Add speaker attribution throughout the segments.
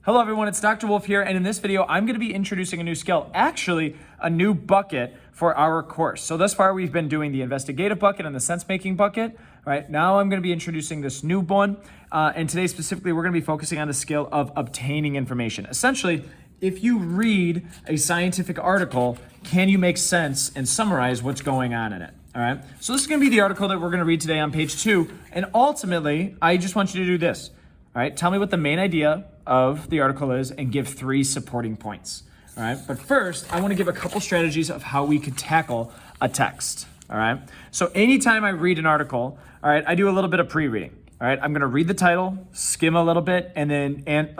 Speaker 1: Hello everyone, it's Dr. Wolfe here, and in this video, I'm gonna be introducing a new skill, actually a new bucket for our course. So thus far, we've been doing the investigative bucket and the sense-making bucket. All right, now I'm gonna be introducing this new one, and today specifically, we're gonna be focusing on the skill of obtaining information. Essentially, if you read a scientific article, can you make sense and summarize what's going on in it? All right, so this is gonna be the article that we're gonna read today on page 2, and ultimately, I just want you to do this. All right, tell me what the main idea of the article is and give 3 supporting points. All right, but first, I want to give a couple strategies of how we could tackle a text. All right, so anytime I read an article, all right, I do a little bit of pre-reading. All right, I'm going to read the title, skim a little bit, and then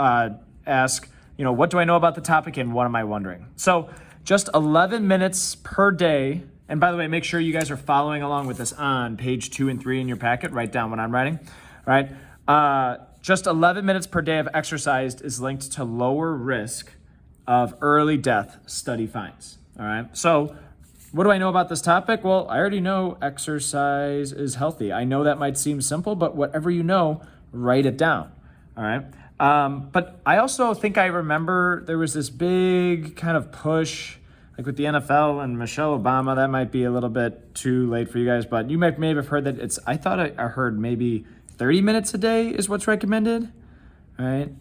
Speaker 1: ask, what do I know about the topic and what am I wondering? So just 11 minutes per day. And by the way, make sure you guys are following along with this on page 2 and 3 in your packet. Write down what I'm writing. All right. Just 11 minutes per day of exercise is linked to lower risk of early death, study finds. All right. So what do I know about this topic? Well, I already know exercise is healthy. I know that might seem simple, but whatever you know, write it down. All right. But I also think I remember there was this big kind of push, like with the NFL and Michelle Obama. That might be a little bit too late for you guys, but you may have heard that I thought I heard maybe 30 minutes a day is what's recommended, all right?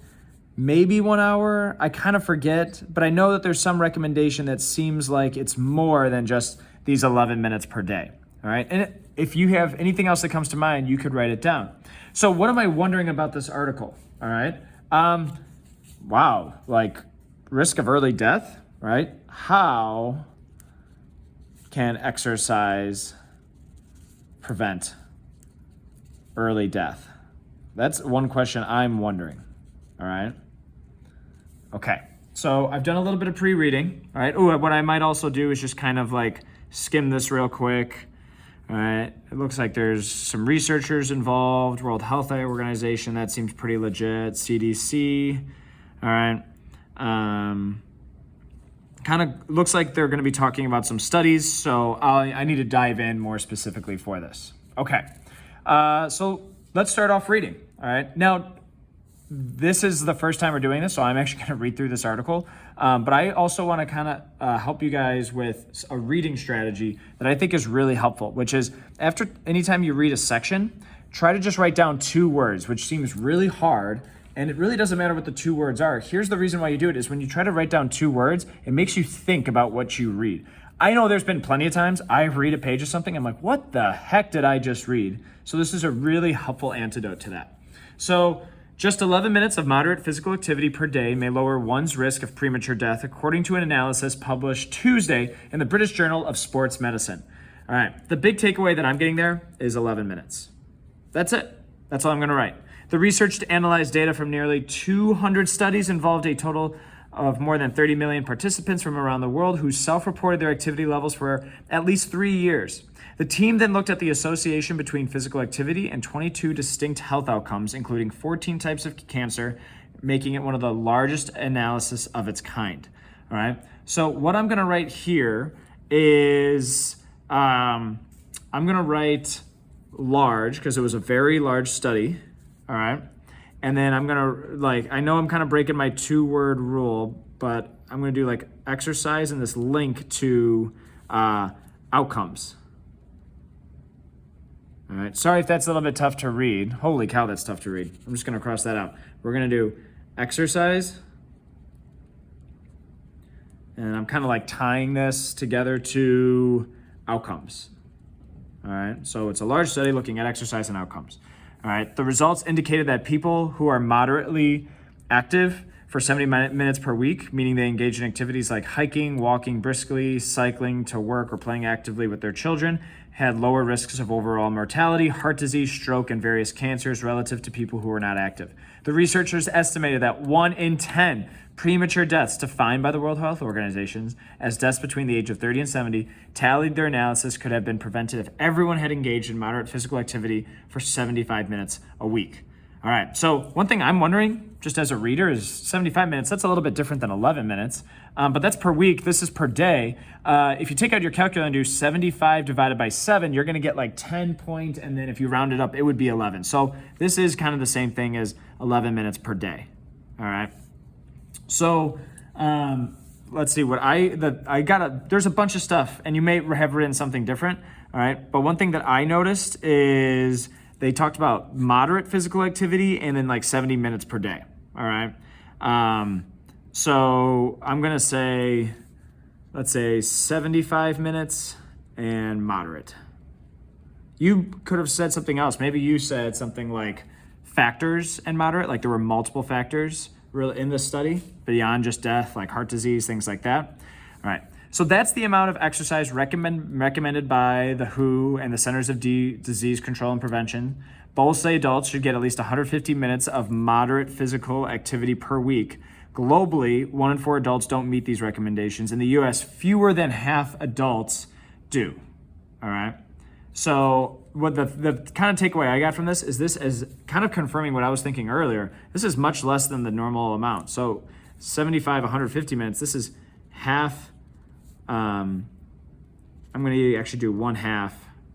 Speaker 1: Maybe 1 hour, I kind of forget, but I know that there's some recommendation that seems like it's more than just these 11 minutes per day, all right? And if you have anything else that comes to mind, you could write it down. So what am I wondering about this article, all right? Wow, like risk of early death, right? How can exercise prevent early death? That's one question I'm wondering. All right. Okay. So I've done a little bit of pre-reading. All right. Oh, what I might also do is just kind of like skim this real quick. All right. It looks like there's some researchers involved. World Health Organization. That seems pretty legit. CDC. All right. Kind of looks like they're going to be talking about some studies. So I need to dive in more specifically for this. Okay. So let's start off reading, all right? Now, this is the first time we're doing this, so I'm actually gonna read through this article, but I also wanna kinda help you guys with a reading strategy that I think is really helpful, which is anytime you read a section, try to just write down 2 words, which seems really hard, and it really doesn't matter what the 2 words are. Here's the reason why you do it is when you try to write down 2 words, it makes you think about what you read. I know there's been plenty of times I read a page of something, I'm like, what the heck did I just read? So this is a really helpful antidote to that. So just 11 minutes of moderate physical activity per day may lower one's risk of premature death, according to an analysis published Tuesday in the British Journal of Sports Medicine. All right, the big takeaway that I'm getting there is 11 minutes. That's it. That's all I'm gonna write. The research to analyze data from nearly 200 studies involved a total of more than 30 million participants from around the world who self-reported their activity levels for at least 3 years. The team then looked at the association between physical activity and 22 distinct health outcomes, including 14 types of cancer, making it one of the largest analysis of its kind. All right. So what I'm going to write here is I'm going to write large because it was a very large study. All right. And then I'm going to I know I'm kind of breaking my 2-word rule, but I'm going to do exercise and this link to outcomes. All right. Sorry if that's a little bit tough to read. Holy cow, that's tough to read. I'm just going to cross that out. We're going to do exercise. And I'm kind of tying this together to outcomes. All right. So it's a large study looking at exercise and outcomes. All right, the results indicated that people who are moderately active for 70 minutes per week, meaning they engage in activities like hiking, walking briskly, cycling to work, or playing actively with their children, had lower risks of overall mortality, heart disease, stroke, and various cancers relative to people who were not active. The researchers estimated that 1 in 10 premature deaths, defined by the World Health Organization as deaths between the age of 30 and 70, tallied their analysis could have been prevented if everyone had engaged in moderate physical activity for 75 minutes a week. All right, so one thing I'm wondering, just as a reader, is 75 minutes, that's a little bit different than 11 minutes, but that's per week, this is per day. If you take out your calculator and do 75 divided by 7, you're gonna get 10 point, and then if you round it up, it would be 11. So this is kind of the same thing as 11 minutes per day, all right? So let's see what there's a bunch of stuff, and you may have written something different. All right. But one thing that I noticed is they talked about moderate physical activity and then like 70 minutes per day. All right. So I'm going to say, let's say 75 minutes and moderate. You could have said something else. Maybe you said something like factors and moderate, like there were multiple factors really in this study beyond just death, like heart disease, things like that. All right. So that's the amount of exercise recommended by the WHO and the Centers of Disease Control and Prevention. Both say adults should get at least 150 minutes of moderate physical activity per week. Globally, 1 in 4 adults don't meet these recommendations. In the US, fewer than half adults do. All right. So what the kind of takeaway I got from this is kind of confirming what I was thinking earlier. This is much less than the normal amount. So 75, 150 minutes, this is half. I'm going to actually do 1/2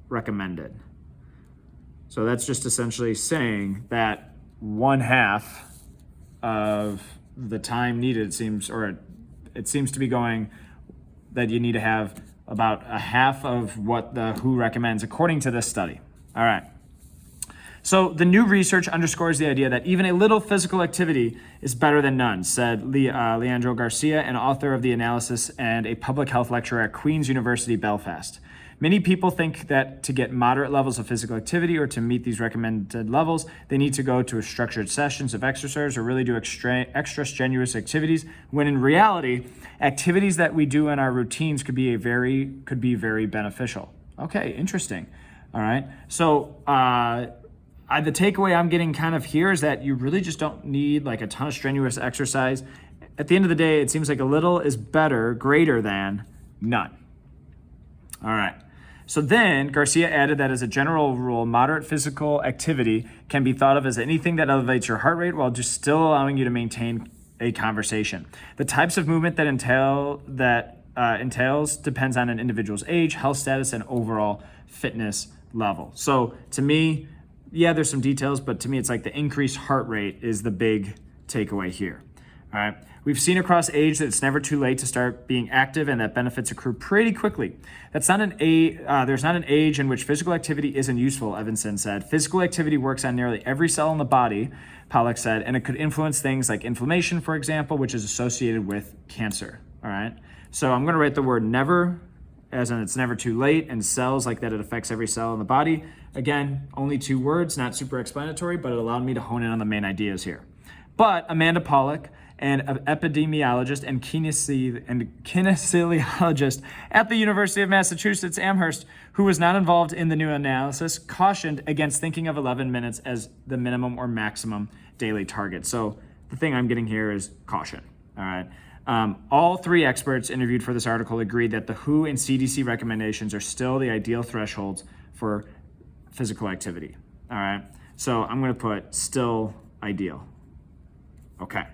Speaker 1: recommended. So that's just essentially saying that 1/2 of the time needed it seems to be going that you need to have about a half of what the WHO recommends according to this study. All right. So the new research underscores the idea that even a little physical activity is better than none, said Leandro Garcia, an author of the analysis and a public health lecturer at Queen's University, Belfast. Many people think that to get moderate levels of physical activity or to meet these recommended levels, they need to go to a structured sessions of exercise or really do extra strenuous activities, when in reality, activities that we do in our routines could be very beneficial. Okay, interesting. All right. So the takeaway I'm getting kind of here is that you really just don't need like a ton of strenuous exercise. At the end of the day, it seems like a little is greater than none. All right. So then Garcia added that as a general rule, moderate physical activity can be thought of as anything that elevates your heart rate while just still allowing you to maintain a conversation. The types of movement that entails depends on an individual's age, health status, and overall fitness level. So to me, yeah, there's some details, but to me, it's like the increased heart rate is the big takeaway here. All right. We've seen across age that it's never too late to start being active and that benefits accrue pretty quickly. There's not an age in which physical activity isn't useful, Evanson said. Physical activity works on nearly every cell in the body, Pollack said, and it could influence things like inflammation, for example, which is associated with cancer. All right. So I'm going to write the word never, as in it's never too late, and cells like that it affects every cell in the body. Again, only 2 words, not super explanatory, but it allowed me to hone in on the main ideas here. But Amanda Pollack, an epidemiologist and kinesiologist at the University of Massachusetts Amherst, who was not involved in the new analysis, cautioned against thinking of 11 minutes as the minimum or maximum daily target. So the thing I'm getting here is caution. All right. All 3 experts interviewed for this article agreed that the WHO and CDC recommendations are still the ideal thresholds for physical activity. All right. So I'm going to put still ideal. Okay.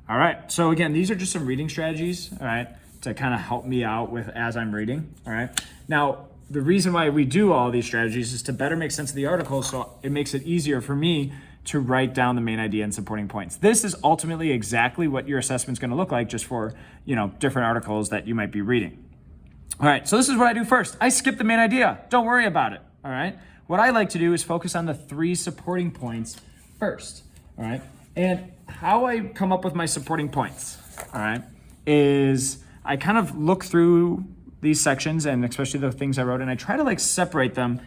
Speaker 1: All right. So again, these are just some reading strategies, all right, to kind of help me out with as I'm reading. All right. Now, the reason why we do all these strategies is to better make sense of the article, so it makes it easier for me to write down the main idea and supporting points. This is ultimately exactly what your assessment's going to look like, just for, different articles that you might be reading. All right. So this is what I do first. I skip the main idea. Don't worry about it. All right. What I like to do is focus on the 3 supporting points first. All right. And how I come up with my supporting points, all right, is I kind of look through these sections, and especially the things I wrote, and I try to separate them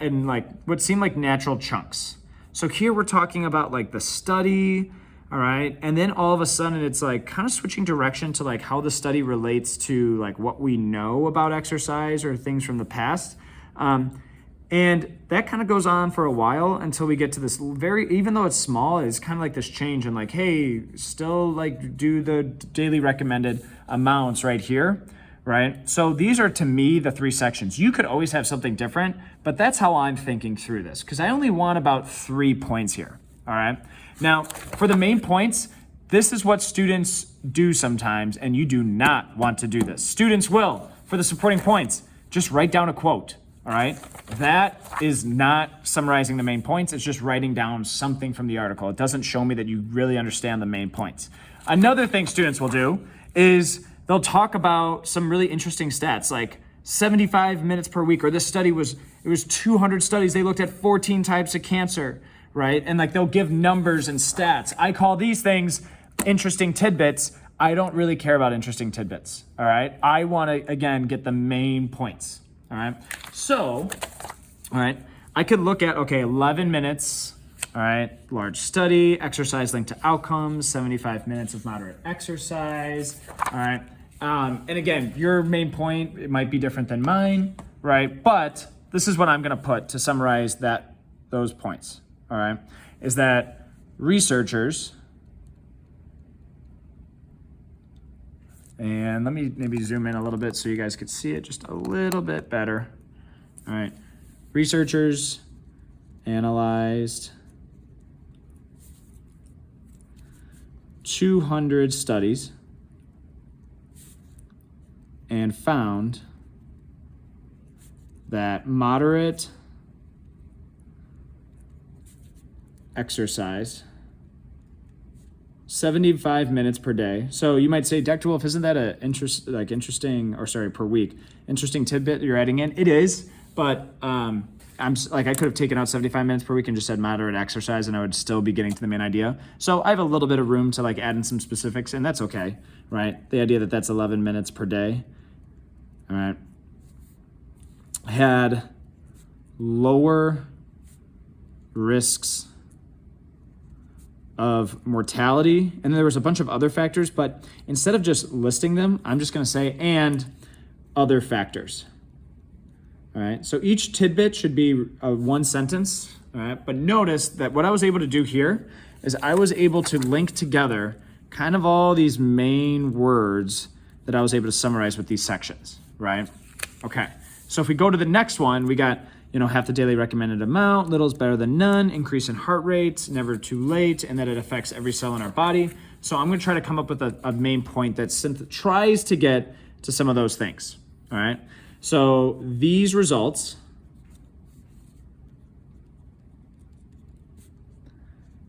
Speaker 1: in what seem like natural chunks. So here we're talking about the study, all right, and then all of a sudden it's kind of switching direction to how the study relates to what we know about exercise or things from the past. And that kind of goes on for a while until we get to this even though it's small, it's kind of like this change and hey, still do the daily recommended amounts right here, right? So these are, to me, the 3 sections. You could always have something different, but that's how I'm thinking through this, because I only want about 3 points here, all right? Now, for the main points, this is what students do sometimes, and you do not want to do this. Students will, for the supporting points, just write down a quote. all right? That is not summarizing the main points. It's just writing down something from the article. It doesn't show me that you really understand the main points. Another thing students will do is they'll talk about some really interesting stats, like 75 minutes per week, or this study was 200 studies. They looked at 14 types of cancer, right? And like they'll give numbers and stats. I call these things interesting tidbits. I don't really care about interesting tidbits, all right? I want to, again, get the main points, all right? So, all right, I could look at, okay, 11 minutes, all right, large study, exercise linked to outcomes, 75 minutes of moderate exercise, all right? And again, your main point, it might be different than mine, right? But this is what I'm gonna put to summarize those points, all right? Is that researchers, and let me maybe zoom in a little bit so you guys could see it just a little bit better, all right? Researchers analyzed 200 studies and found that moderate exercise, 75 minutes per day. So you might say, Dr. Wolfe, isn't that a per week, interesting tidbit you're adding in? It is, but I could have taken out 75 minutes per week and just said moderate exercise, and I would still be getting to the main idea. So I have a little bit of room to like add in some specifics, and that's okay, right? The idea that that's 11 minutes per day, all right, had lower risks of mortality, and then there was a bunch of other factors, but instead of just listing them, I'm just gonna say, and other factors. All right, so each tidbit should be one sentence, all right? But notice that what I was able to do here is I was able to link together kind of all these main words that I was able to summarize with these sections, right? Okay, so if we go to the next one, we got, half the daily recommended amount, little is better than none, increase in heart rate, never too late, and that it affects every cell in our body. So I'm gonna try to come up with a main point that tries to get to some of those things, all right? So these results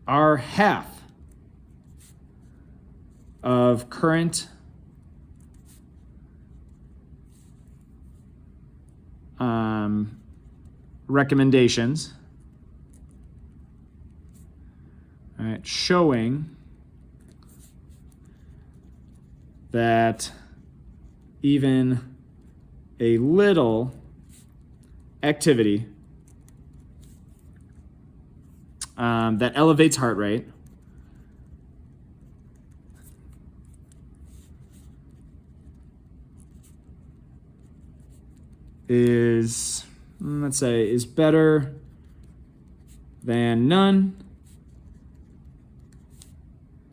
Speaker 1: are half of current recommendations, all right, showing that even a little activity that elevates heart rate is, let's say, is better than none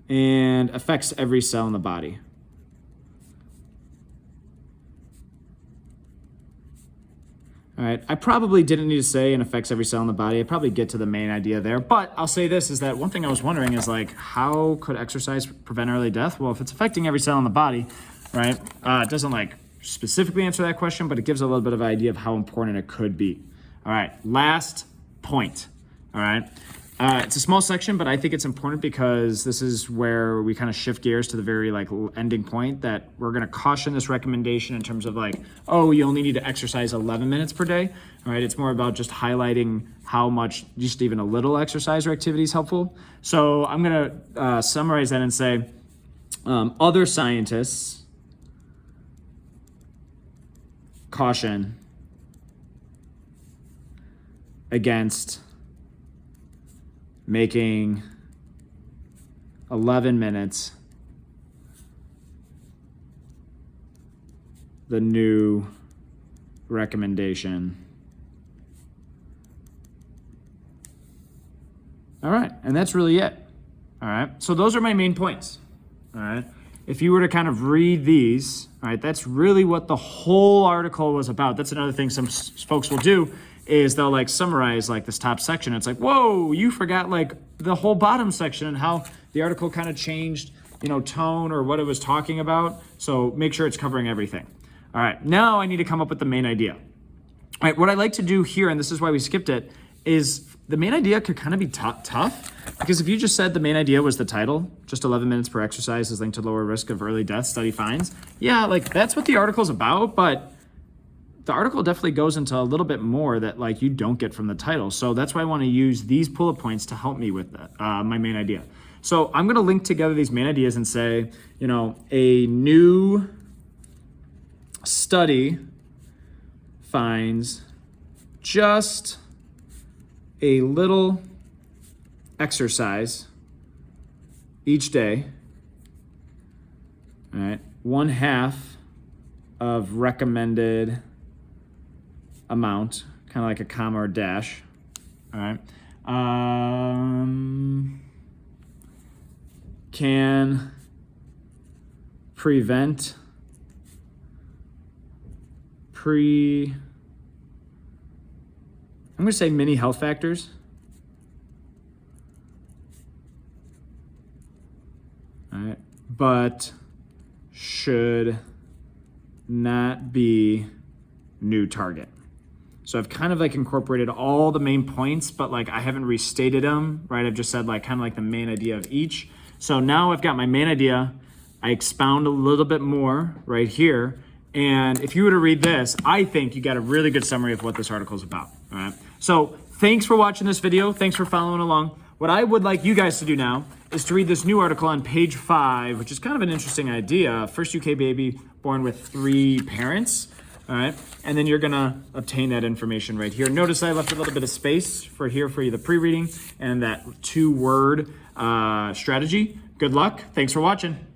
Speaker 1: and affects every cell in the body. All right, I probably didn't need to say and affects every cell in the body. I probably get to the main idea there, but I'll say this, is that one thing I was wondering is like, how could exercise prevent early death? Well, if it's affecting every cell in the body, right, it doesn't like specifically answer that question, but it gives a little bit of an idea of how important it could be. All right, last point, all right. It's a small section, but I think it's important because this is where we kind of shift gears to the very ending point that we're gonna caution this recommendation in terms of oh, you only need to exercise 11 minutes per day, all right? It's more about just highlighting how much just even a little exercise or activity is helpful. So I'm gonna summarize that and say, other scientists caution against making 11 minutes the new recommendation. All right, and that's really it. All right, so those are my main points. All right, if you were to kind of read these, all right, that's really what the whole article was about. That's another thing some folks will do, is they'll summarize this top section. It's like, whoa, you forgot the whole bottom section and how the article kind of changed, tone or what it was talking about. So make sure it's covering everything. All right, now I need to come up with the main idea. All right, what I like to do here, and this is why we skipped it, is the main idea could kind of be tough, because if you just said the main idea was the title, just 11 minutes per exercise is linked to lower risk of early death, study finds. Yeah, like that's what the article's about, but the article definitely goes into a little bit more that like you don't get from the title. So that's why I want to use these bullet points to help me with that, my main idea. So I'm going to link together these main ideas and say, you know, a new study finds just a little exercise each day, all right, 1/2 of recommended amount, kind of like a comma or dash, all right, can prevent I'm going to say many health factors. All right, but should not be new target. So I've kind of like incorporated all the main points, but like I haven't restated them, right? I've just said like kind of like the main idea of each. So now I've got my main idea. I expound a little bit more right here. And if you were to read this, I think you got a really good summary of what this article is about, all right? So thanks for watching this video. Thanks for following along. What I would like you guys to do now is to read this new article on page 5, which is kind of an interesting idea. First UK baby born with 3 parents, all right? And then you're gonna obtain that information right here. Notice I left a little bit of space for here for you, the pre-reading and that 2-word strategy. Good luck. Thanks for watching.